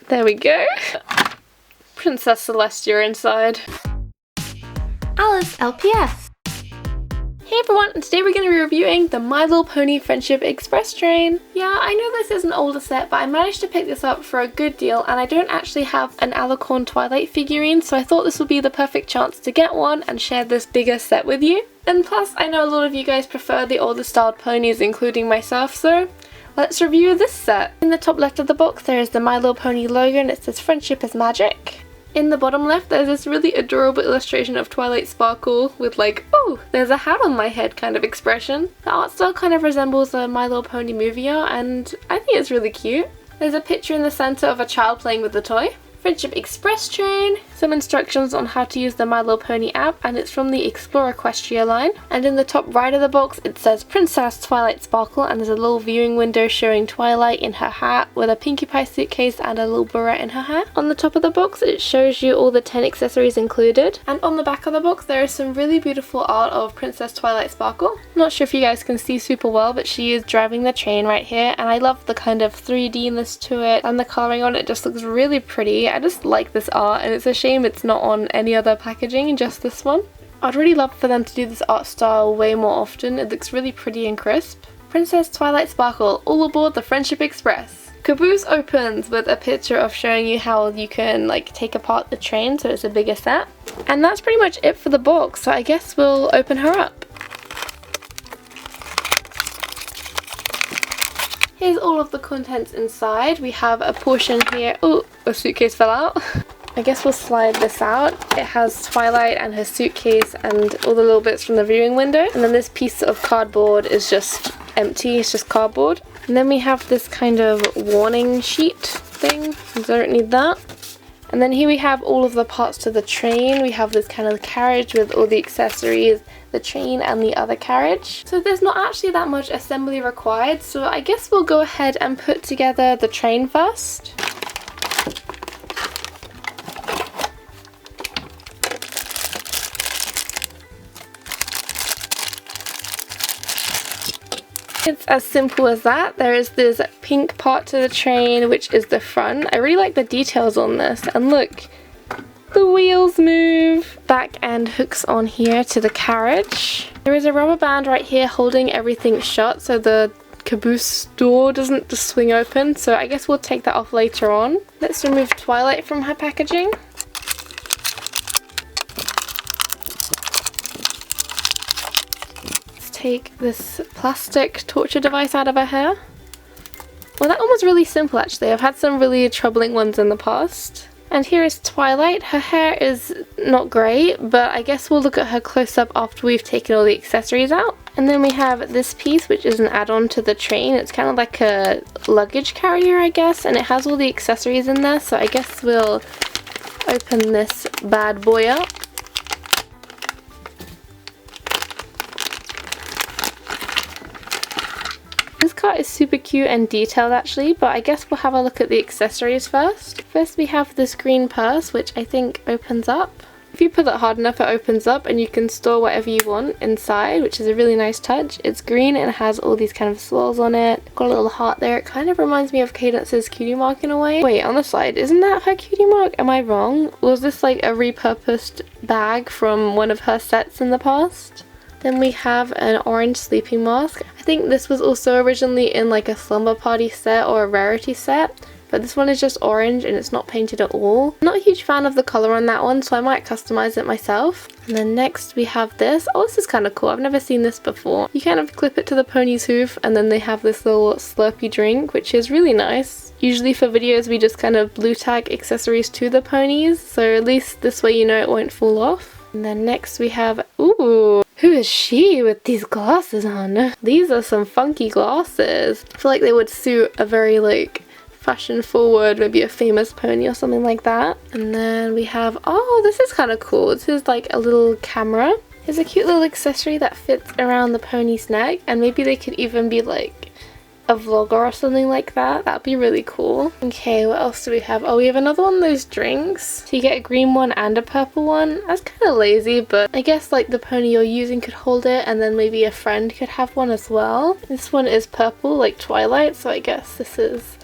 There we go. Princess Celestia inside. Alice LPS. Hey everyone, and today we're going to be reviewing the My Little Pony Friendship Express train. Yeah, I know this is an older set, but I managed to pick this up for a good deal, and I don't actually have an Alicorn Twilight figurine, so I thought this would be the perfect chance to get one and share this bigger set with you. And plus, I know a lot of you guys prefer the older styled ponies, including myself, so let's review this set. In the top left of the box, there is the My Little Pony logo, and it says "Friendship is Magic." In the bottom left, there's this really adorable illustration of Twilight Sparkle with like, oh, there's a hat on my head kind of expression. The art style kind of resembles a My Little Pony movie art, and I think it's really cute. There's a picture in the center of a child playing with the toy. Friendship Express train, some instructions on how to use the My Little Pony app, and it's from the Explore Equestria line. And in the top right of the box it says Princess Twilight Sparkle, and there's a little viewing window showing Twilight in her hat with a Pinkie Pie suitcase and a little beret in her hair. On the top of the box it shows you all the 10 accessories included, and on the back of the box there is some really beautiful art of Princess Twilight Sparkle. I'm not sure if you guys can see super well, but she is driving the train right here, and I love the kind of 3D-ness to it, and the colouring on it just looks really pretty. I just like this art, and it's a shame it's not on any other packaging, just this one. I'd really love for them to do this art style way more often. It looks really pretty and crisp. Princess Twilight Sparkle, all aboard the Friendship Express. Caboose opens with a picture of showing you how you can like take apart the train, so it's a bigger set. And that's pretty much it for the box, so I guess we'll open her up. Here's all of the contents inside. We have a portion here. Oh, a suitcase fell out. I guess we'll slide this out. It has Twilight and her suitcase and all the little bits from the viewing window. And then this piece of cardboard is just empty, it's just cardboard. And then we have this kind of warning sheet thing. I don't need that. And then here we have all of the parts to the train. We have this kind of carriage with all the accessories, the train and the other carriage. So there's not actually that much assembly required, so I guess we'll go ahead and put together the train first. It's as simple as that. There is this pink part to the train, which is the front. I really like the details on this, and look, the wheels move. Back end hooks on here to the carriage. There is a rubber band right here holding everything shut so the caboose door doesn't just swing open, so I guess we'll take that off later on. Let's remove Twilight from her packaging. Take this plastic torture device out of her hair. Well, that one was really simple actually. I've had some really troubling ones in the past. And here is Twilight. Her hair is not great, but I guess we'll look at her close up after we've taken all the accessories out. And then we have this piece, which is an add-on to the train. It's kind of like a luggage carrier, I guess, and it has all the accessories in there, so I guess we'll open this bad boy up. This cart is super cute and detailed actually, but I guess we'll have a look at the accessories first. First we have this green purse, which I think opens up. If you pull it hard enough it opens up and you can store whatever you want inside, which is a really nice touch. It's green and it has all these kind of swirls on it. Got a little heart there. It kind of reminds me of Cadence's cutie mark in a way. Wait, on the side, isn't that her cutie mark? Am I wrong? Was this like a repurposed bag from one of her sets in the past? Then we have an orange sleeping mask. I think this was also originally in like a slumber party set or a rarity set, but this one is just orange and it's not painted at all. I'm not a huge fan of the colour on that one, so I might customise it myself. And then next we have this. Oh, this is kind of cool. I've never seen this before. You kind of clip it to the pony's hoof and then they have this little slurpy drink, which is really nice. Usually for videos we just kind of blue tag accessories to the ponies, so at least this way you know it won't fall off. And then next we have, ooh, who is she with these glasses on? These are some funky glasses. I feel like they would suit a very like fashion forward, maybe a famous pony or something like that. And then we have, oh, this is kind of cool. This is like a little camera. It's a cute little accessory that fits around the pony's neck, and maybe they could even be like a vlogger or something like that. That'd be really cool. Okay, what else do we have? Oh, we have another one of those drinks. So you get a green one and a purple one. That's kind of lazy, but I guess like the pony you're using could hold it, and then maybe a friend could have one as well. This one is purple, like Twilight, so I guess this is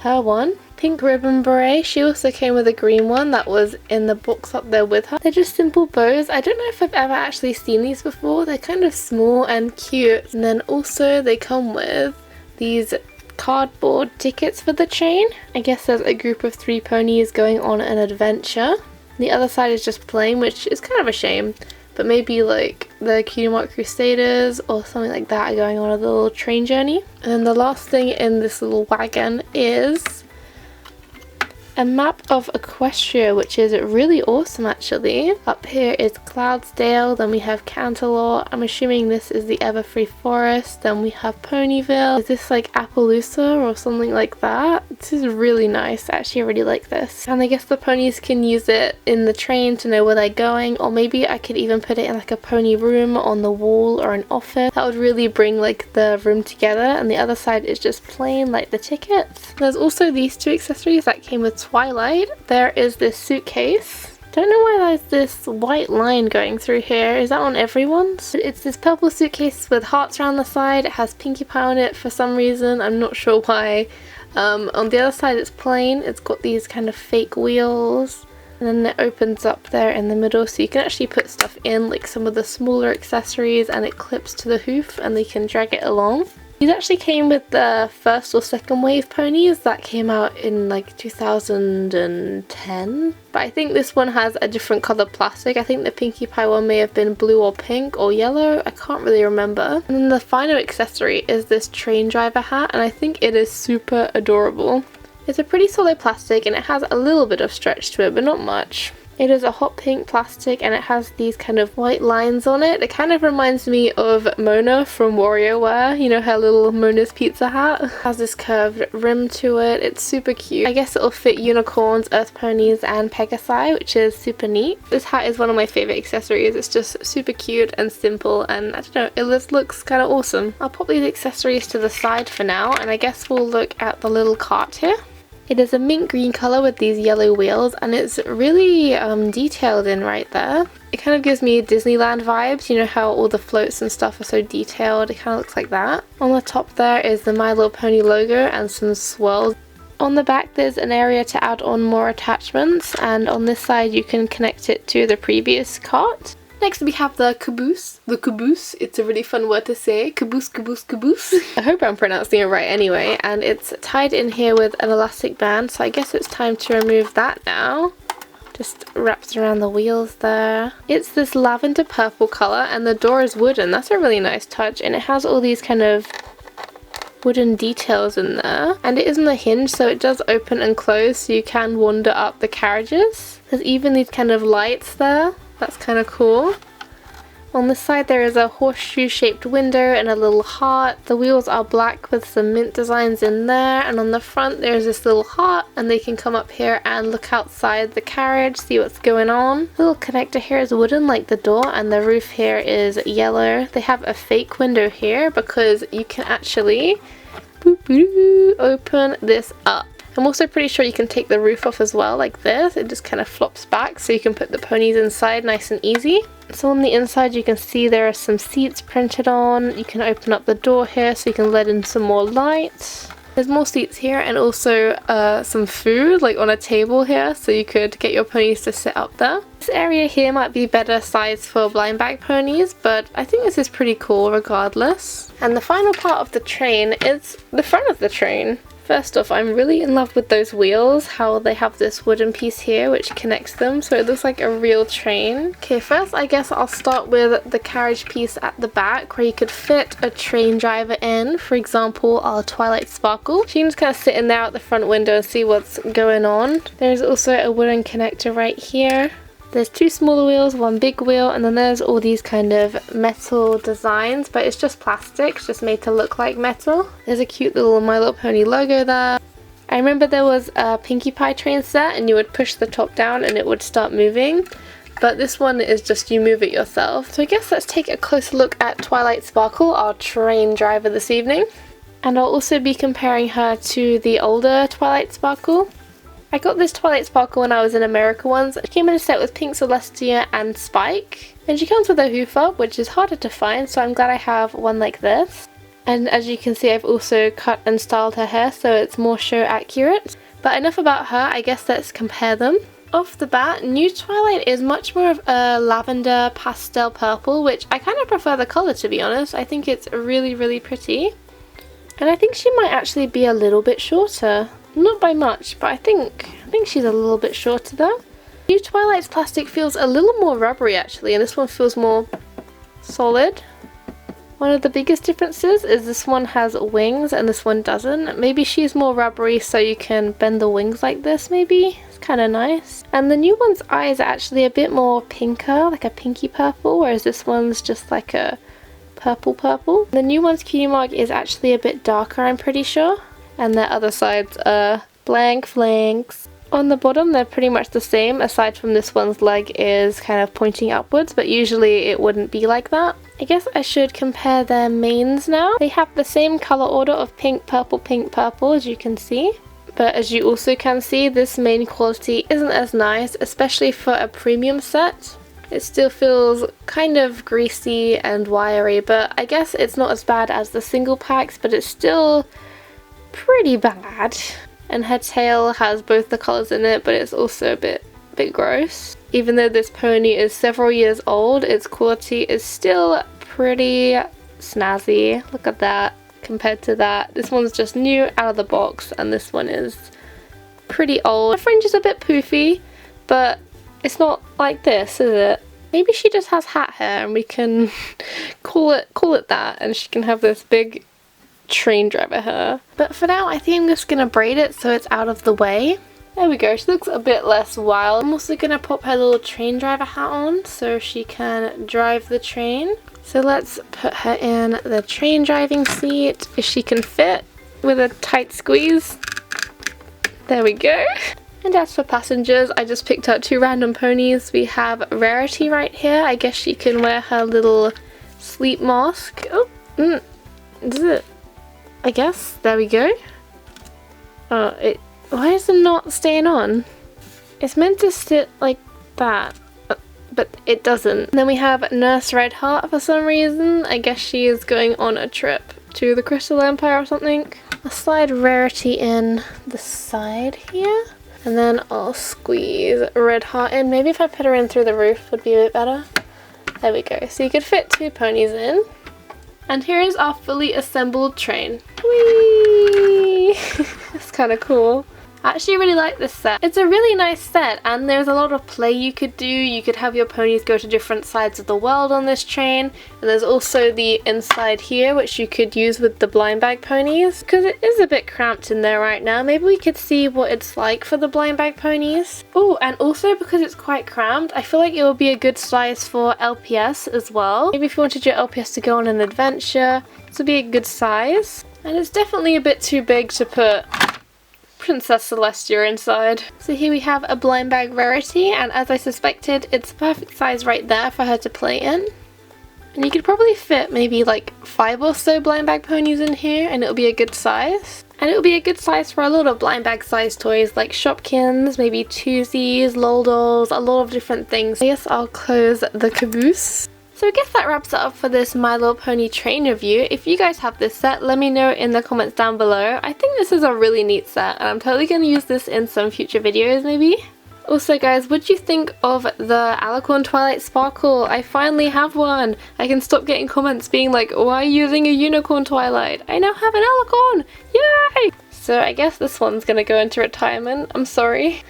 her one. Pink ribbon beret. She also came with a green one that was in the box up there with her. They're just simple bows. I don't know if I've ever actually seen these before. They're kind of small and cute. And then also they come with these cardboard tickets for the train. I guess there's a group of 3 ponies going on an adventure. The other side is just plain, which is kind of a shame. But maybe like the Cutie Mark Crusaders or something like that are going on a little train journey. And then the last thing in this little wagon is a map of Equestria, which is really awesome actually. Up here is Cloudsdale, then we have Canterlot. I'm assuming this is the Everfree Forest. Then we have Ponyville. Is this like Appaloosa or something like that? This is really nice. I actually really like this. And I guess the ponies can use it in the train to know where they're going, or maybe I could even put it in like a pony room on the wall or an office. That would really bring like the room together. And the other side is just plain like the tickets. There's also these 2 accessories that came with Twilight. There is this suitcase. Don't know why there's this white line going through here. Is that on everyone's? It's this purple suitcase with hearts around the side. It has Pinkie Pie on it for some reason. I'm not sure why. On the other side it's plain. It's got these kind of fake wheels. And then it opens up there in the middle so you can actually put stuff in, like some of the smaller accessories, and it clips to the hoof and they can drag it along. These actually came with the first or second wave ponies that came out in like 2010. But I think this one has a different colour plastic. I think the Pinkie Pie one may have been blue or pink or yellow. I can't really remember. And then the final accessory is this train driver hat, and I think it is super adorable. It's a pretty solid plastic and it has a little bit of stretch to it, but not much. It is a hot pink plastic and it has these kind of white lines on it. It kind of reminds me of Mona from WarioWare, you know, her little Mona's Pizza hat. It has this curved rim to it. It's super cute. I guess it'll fit unicorns, earth ponies and Pegasi, which is super neat. This hat is one of my favourite accessories. It's just super cute and simple, and I don't know, it just looks kind of awesome. I'll pop these accessories to the side for now, and I guess we'll look at the little cart here. It is a mint green colour with these yellow wheels, and it's really detailed in right there. It kind of gives me Disneyland vibes, you know how all the floats and stuff are so detailed. It kind of looks like that. On the top there is the My Little Pony logo and some swirls. On the back there's an area to add on more attachments, and on this side you can connect it to the previous cart. Next we have the caboose. The caboose, it's a really fun word to say. Caboose, caboose, caboose. I hope I'm pronouncing it right anyway. And it's tied in here with an elastic band, so I guess it's time to remove that now. Just wraps around the wheels there. It's this lavender purple colour and the door is wooden. That's a really nice touch, and it has all these kind of wooden details in there. And it isn't a hinge, so it does open and close, so you can wander up the carriages. There's even these kind of lights there. That's kind of cool. On this side there is a horseshoe shaped window and a little heart. The wheels are black with some mint designs in there, and on the front there's this little heart, and they can come up here and look outside the carriage, see what's going on. The little connector here is wooden like the door, and the roof here is yellow. They have a fake window here because you can actually open this up. I'm also pretty sure you can take the roof off as well, like this. It just kind of flops back so you can put the ponies inside nice and easy. So on the inside you can see there are some seats printed on. You can open up the door here so you can let in some more light. There's more seats here, and also some food like on a table here, so you could get your ponies to sit up there. This area here might be better sized for blind bag ponies, but I think this is pretty cool regardless. And the final part of the train is the front of the train. First off, I'm really in love with those wheels, how they have this wooden piece here which connects them so it looks like a real train. Okay, first I guess I'll start with the carriage piece at the back where you could fit a train driver in, for example our Twilight Sparkle. She can just kind of sit in there at the front window and see what's going on. There's also a wooden connector right here. There's 2 smaller wheels, 1 big wheel, and then there's all these kind of metal designs, but it's just plastic, it's just made to look like metal. There's a cute little My Little Pony logo there. I remember there was a Pinkie Pie train set and you would push the top down and it would start moving, but this one is just you move it yourself. So I guess let's take a closer look at Twilight Sparkle, our train driver this evening. And I'll also be comparing her to the older Twilight Sparkle. I got this Twilight Sparkle when I was in America once. She came in a set with Pink Celestia and Spike. And she comes with a hoof up, which is harder to find, so I'm glad I have one like this. And as you can see, I've also cut and styled her hair so it's more show accurate. But enough about her, I guess let's compare them. Off the bat, new Twilight is much more of a lavender pastel purple, which I kind of prefer the colour, to be honest. I think it's really, really pretty. And I think she might actually be a little bit shorter. Not by much, but I think she's a little bit shorter though. New Twilight's plastic feels a little more rubbery actually, and this one feels more solid. One of the biggest differences is this one has wings and this one doesn't. Maybe she's more rubbery so you can bend the wings like this maybe. It's kind of nice. And the new one's eyes are actually a bit more pinker, like a pinky purple, whereas this one's just like a purple. The new one's cutie mark is actually a bit darker, I'm pretty sure. And their other sides are blank flanks. On the bottom they're pretty much the same, aside from this one's leg is kind of pointing upwards, but usually it wouldn't be like that. I guess I should compare their manes now. They have the same colour order of pink, purple, as you can see. But as you also can see, this mane quality isn't as nice, especially for a premium set. It still feels kind of greasy and wiry, but I guess it's not as bad as the single packs, but it's still pretty bad. And her tail has both the colours in it, but it's also a bit gross. Even though this pony is several years old, its quality is still pretty snazzy. Look at that compared to that. This one's just new out of the box, and this one is pretty old. The fringe is a bit poofy, but it's not like this, is it? Maybe she just has hat hair and we can call it that, and she can have this big train driver hair. But for now I think I'm just gonna braid it so it's out of the way. There we go, she looks a bit less wild. I'm also gonna pop her little train driver hat on so she can drive the train. So let's put her in the train driving seat if she can fit with a tight squeeze. There we go. And as for passengers, I just picked out two random ponies. We have Rarity right here. I guess she can wear her little sleep mask. Oh, is it? I guess. There we go. Why is it not staying on? It's meant to sit like that, but it doesn't. And then we have Nurse Redheart for some reason. I guess she is going on a trip to the Crystal Empire or something. I'll slide Rarity in the side here. And then I'll squeeze Redheart in. Maybe if I put her in through the roof would be a bit better. There we go. So you could fit two ponies in. And here is our fully assembled train. Whee! That's kind of cool. I actually really like this set. It's a really nice set, and there's a lot of play you could do. You could have your ponies go to different sides of the world on this train, and there's also the inside here which you could use with the blind bag ponies, because it is a bit cramped in there right now. Maybe we could see what it's like for the blind bag ponies. Oh, and also because it's quite cramped, I feel like it would be a good size for LPS as well. Maybe if you wanted your LPS to go on an adventure, this would be a good size. And it's definitely a bit too big to put Princess Celestia inside. So here we have a blind bag Rarity, and as I suspected, it's the perfect size right there for her to play in. And you could probably fit maybe like 5 or so blind bag ponies in here, and it'll be a good size. And it'll be a good size for a lot of blind bag size toys like Shopkins, maybe Twosies, Lol Dolls, a lot of different things. I guess I'll close the caboose. So I guess that wraps it up for this My Little Pony train review. If you guys have this set, let me know in the comments down below. I think this is a really neat set, and I'm totally going to use this in some future videos maybe. Also guys, what do you think of the Alicorn Twilight Sparkle? I finally have one! I can stop getting comments being like, why are you using a unicorn Twilight? I now have an Alicorn! Yay! So I guess this one's going to go into retirement. I'm sorry.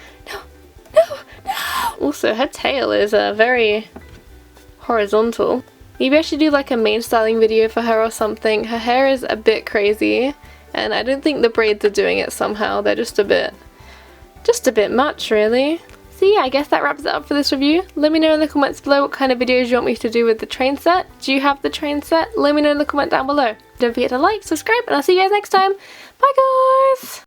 No! Also, her tail is very horizontal. Maybe I should do like a mane styling video for her or something. Her hair is a bit crazy, and I don't think the braids are doing it somehow. They're just a bit much really. So yeah, I guess that wraps it up for this review. Let me know in the comments below what kind of videos you want me to do with the train set. Do you have the train set? Let me know in the comment down below. Don't forget to like, subscribe, and I'll see you guys next time. Bye guys!